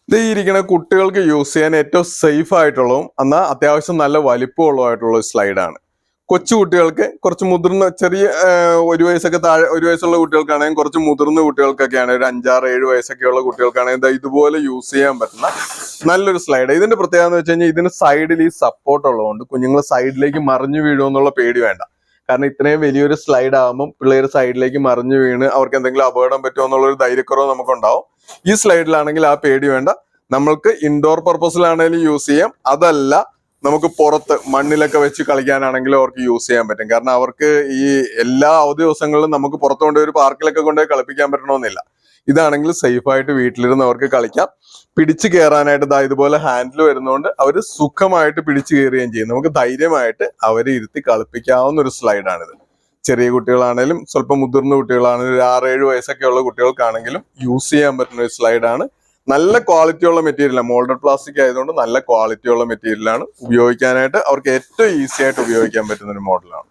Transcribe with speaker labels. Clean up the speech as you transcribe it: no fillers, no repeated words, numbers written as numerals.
Speaker 1: ഇത് ഈ ഇരിക്കുന്ന കുട്ടികൾക്ക് യൂസ് ചെയ്യാൻ ഏറ്റവും സേഫ് ആയിട്ടുള്ളതും എന്നാൽ അത്യാവശ്യം നല്ല വലിപ്പമുള്ളതായിട്ടുള്ള സ്ലൈഡാണ്. കൊച്ചു കുട്ടികൾക്ക്, കുറച്ച് മുതിർന്ന ചെറിയ 1 വയസ്സൊക്കെ താഴെ, 1 വയസ്സുള്ള കുട്ടികൾക്കാണെങ്കിൽ, കുറച്ച് മുതിർന്ന കുട്ടികൾക്കൊക്കെയാണ്, ഒരു 5, 6, 7 വയസ്സൊക്കെയുള്ള കുട്ടികൾക്കാണെങ്കിൽ ഇതുപോലെ യൂസ് ചെയ്യാൻ പറ്റുന്ന നല്ലൊരു സ്ലൈഡ്. ഇതിന്റെ പ്രത്യേകത എന്ന് വെച്ച് കഴിഞ്ഞാൽ ഇതിന് സൈഡിൽ ഈ സപ്പോർട്ട് ഉള്ളതുകൊണ്ട് കുഞ്ഞുങ്ങൾ സൈഡിലേക്ക് മറിഞ്ഞു വീഴുമെന്നുള്ള പേടി വേണ്ട. കാരണം ഇത്രയും വലിയൊരു സ്ലൈഡ് ആകുമ്പോൾ പിള്ളേർ സൈഡിലേക്ക് മറിഞ്ഞു വീണ് അവർക്ക് എന്തെങ്കിലും അപകടം പറ്റുമോ എന്നുള്ളൊരു ധൈര്യക്കുറവ് നമുക്കുണ്ടാവും. ഈ സ്ലൈഡിലാണെങ്കിൽ ആ പേടി വേണ്ട. നമ്മൾക്ക് ഇൻഡോർ പർപ്പസിലാണെങ്കിലും യൂസ് ചെയ്യാം, അതല്ല നമുക്ക് പുറത്ത് മണ്ണിലൊക്കെ വെച്ച് കളിക്കാനാണെങ്കിലും അവർക്ക് യൂസ് ചെയ്യാൻ പറ്റും. കാരണം അവർക്ക് ഈ എല്ലാ അവധി ദിവസങ്ങളിലും നമുക്ക് പുറത്ത് കൊണ്ടുപോയി ഒരു പാർക്കിലൊക്കെ കൊണ്ടുപോയി കളിപ്പിക്കാൻ പറ്റണമെന്നില്ല. ഇതാണെങ്കിൽ സേഫ് ആയിട്ട് വീട്ടിലിരുന്ന് അവർക്ക് കളിക്കാം. പിടിച്ചു കയറാനായിട്ട് ഇതുപോലെ ഹാൻഡിൽ വരുന്നതുകൊണ്ട് അവർ സുഖമായിട്ട് പിടിച്ചു കയറുകയും ചെയ്യും. നമുക്ക് ധൈര്യമായിട്ട് അവരെ ഇരുത്തി കളിപ്പിക്കാവുന്ന ഒരു സ്ലൈഡാണിത്. ചെറിയ കുട്ടികളാണെങ്കിലും സ്വല്പം മുതിർന്ന കുട്ടികളാണെങ്കിലും, ഒരു 6, 7 വയസ്സൊക്കെ ഉള്ള കുട്ടികൾക്കാണെങ്കിലും യൂസ് ചെയ്യാൻ പറ്റുന്ന ഒരു സ്ലൈഡാണ്. നല്ല ക്വാളിറ്റിയുള്ള മെറ്റീരിയലാണ്, മോൾഡഡ് പ്ലാസ്റ്റിക് ആയതുകൊണ്ട് നല്ല ക്വാളിറ്റിയുള്ള മെറ്റീരിയലാണ്. ഉപയോഗിക്കാനായിട്ട് അവർക്ക് ഏറ്റവും ഈസി ആയിട്ട് ഉപയോഗിക്കാൻ പറ്റുന്ന ഒരു മോഡലാണ്.